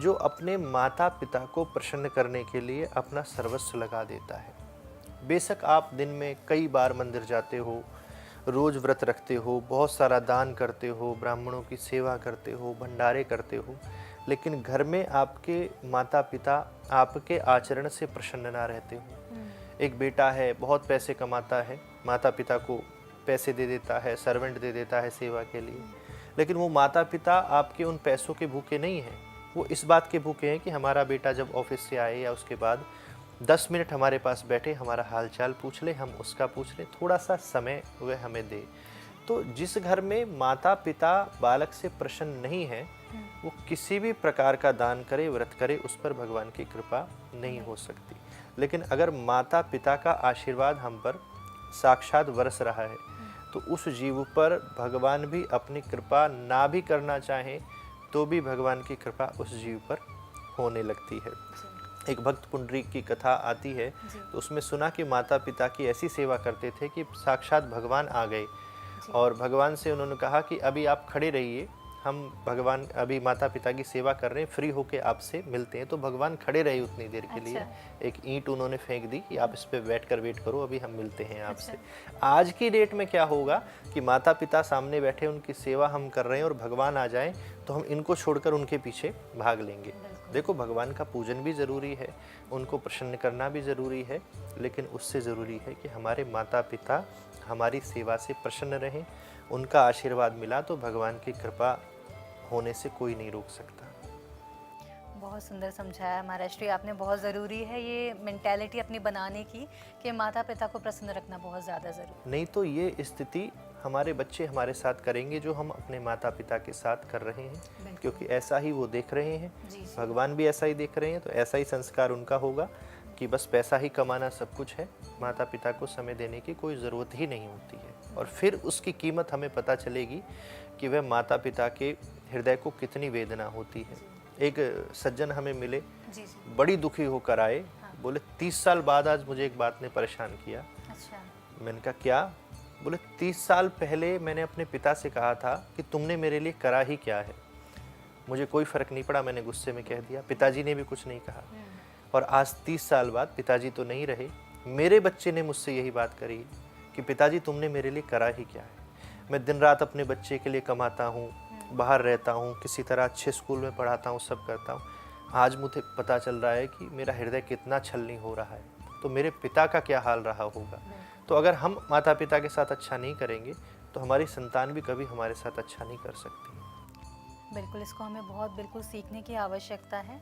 जो अपने माता पिता को प्रसन्न करने के लिए अपना सर्वस्व लगा देता है। बेशक आप दिन में कई बार मंदिर जाते हो, रोज़ व्रत रखते हो, बहुत सारा दान करते हो, ब्राह्मणों की सेवा करते हो, भंडारे करते हो, लेकिन घर में आपके माता पिता आपके आचरण से प्रसन्न ना रहते हो। एक बेटा है, बहुत पैसे कमाता है, माता पिता को पैसे दे देता है, सर्वेंट दे देता है सेवा के लिए, लेकिन वो माता पिता आपके उन पैसों के भूखे नहीं हैं। वो इस बात के भूखे हैं कि हमारा बेटा जब ऑफिस से आए या उसके बाद 10 मिनट हमारे पास बैठे, हमारा हाल चाल पूछ ले, हम उसका पूछ लें, थोड़ा सा समय वह हमें दे। तो जिस घर में माता पिता बालक से प्रसन्न नहीं है, वो किसी भी प्रकार का दान करे, व्रत करे, उस पर भगवान की कृपा नहीं हो सकती। लेकिन अगर माता पिता का आशीर्वाद हम पर साक्षात बरस रहा है, तो उस जीव पर भगवान भी अपनी कृपा ना भी करना चाहें तो भी भगवान की कृपा उस जीव पर होने लगती है। एक भक्त पुंडरीक की कथा आती है, तो उसमें सुना कि माता पिता की ऐसी सेवा करते थे कि साक्षात भगवान आ गए और भगवान से उन्होंने कहा कि अभी आप खड़े रहिए, हम भगवान अभी माता पिता की सेवा कर रहे हैं, फ्री होके आपसे मिलते हैं। तो भगवान खड़े रहे उतनी देर के लिए, एक ईंट उन्होंने फेंक दी कि आप इस पे बैठ कर वेट करो, अभी हम मिलते हैं आपसे। आज की डेट में क्या होगा कि माता पिता सामने बैठे, उनकी सेवा हम कर रहे हैं और भगवान आ जाएं तो हम इनको छोड़कर उनके पीछे भाग लेंगे। देखो, भगवान का पूजन भी ज़रूरी है, उनको प्रसन्न करना भी ज़रूरी है, लेकिन उससे ज़रूरी है कि हमारे माता पिता हमारी सेवा से प्रसन्न रहें। उनका आशीर्वाद मिला तो भगवान की कृपा होने से कोई नहीं रोक सकता। बहुत सुंदर समझाया महाराज जी आपने। बहुत ज़रूरी है ये मेंटालिटी अपनी बनाने की कि माता पिता को प्रसन्न रखना बहुत ज़्यादा ज़रूरी। नहीं तो ये स्थिति हमारे बच्चे हमारे साथ करेंगे जो हम अपने माता पिता के साथ कर रहे हैं, क्योंकि ऐसा ही वो देख रहे हैं, भगवान भी ऐसा ही देख रहे हैं, तो ऐसा ही संस्कार उनका होगा कि बस पैसा ही कमाना सब कुछ है, माता पिता को समय देने की कोई ज़रूरत ही नहीं होती है। और फिर उसकी कीमत हमें पता चलेगी कि वह माता पिता के हृदय को कितनी वेदना होती है। एक सज्जन हमें मिले, बड़ी दुखी होकर आए, बोले 30 साल बाद आज मुझे एक बात ने परेशान किया। मैंने कहा क्या? बोले 30 साल पहले मैंने अपने पिता से कहा था कि तुमने मेरे लिए करा ही क्या है। मुझे कोई फ़र्क नहीं पड़ा, मैंने गुस्से में कह दिया, पिताजी ने भी कुछ नहीं कहा। और आज 30 साल बाद पिताजी तो नहीं रहे, मेरे बच्चे ने मुझसे यही बात करी कि पिताजी तुमने मेरे लिए करा ही क्या है। मैं दिन रात अपने बच्चे के लिए कमाता हूँ, बाहर रहता हूँ, किसी तरह अच्छे स्कूल में पढ़ाता हूँ, सब करता हूँ। आज मुझे पता चल रहा है कि मेरा हृदय कितना छलनी हो रहा है, तो मेरे पिता का क्या हाल रहा होगा। तो अगर हम माता पिता के साथ अच्छा नहीं करेंगे तो हमारी संतान भी कभी हमारे साथ अच्छा नहीं कर सकती। बिल्कुल, इसको हमें बहुत बिल्कुल सीखने की आवश्यकता है।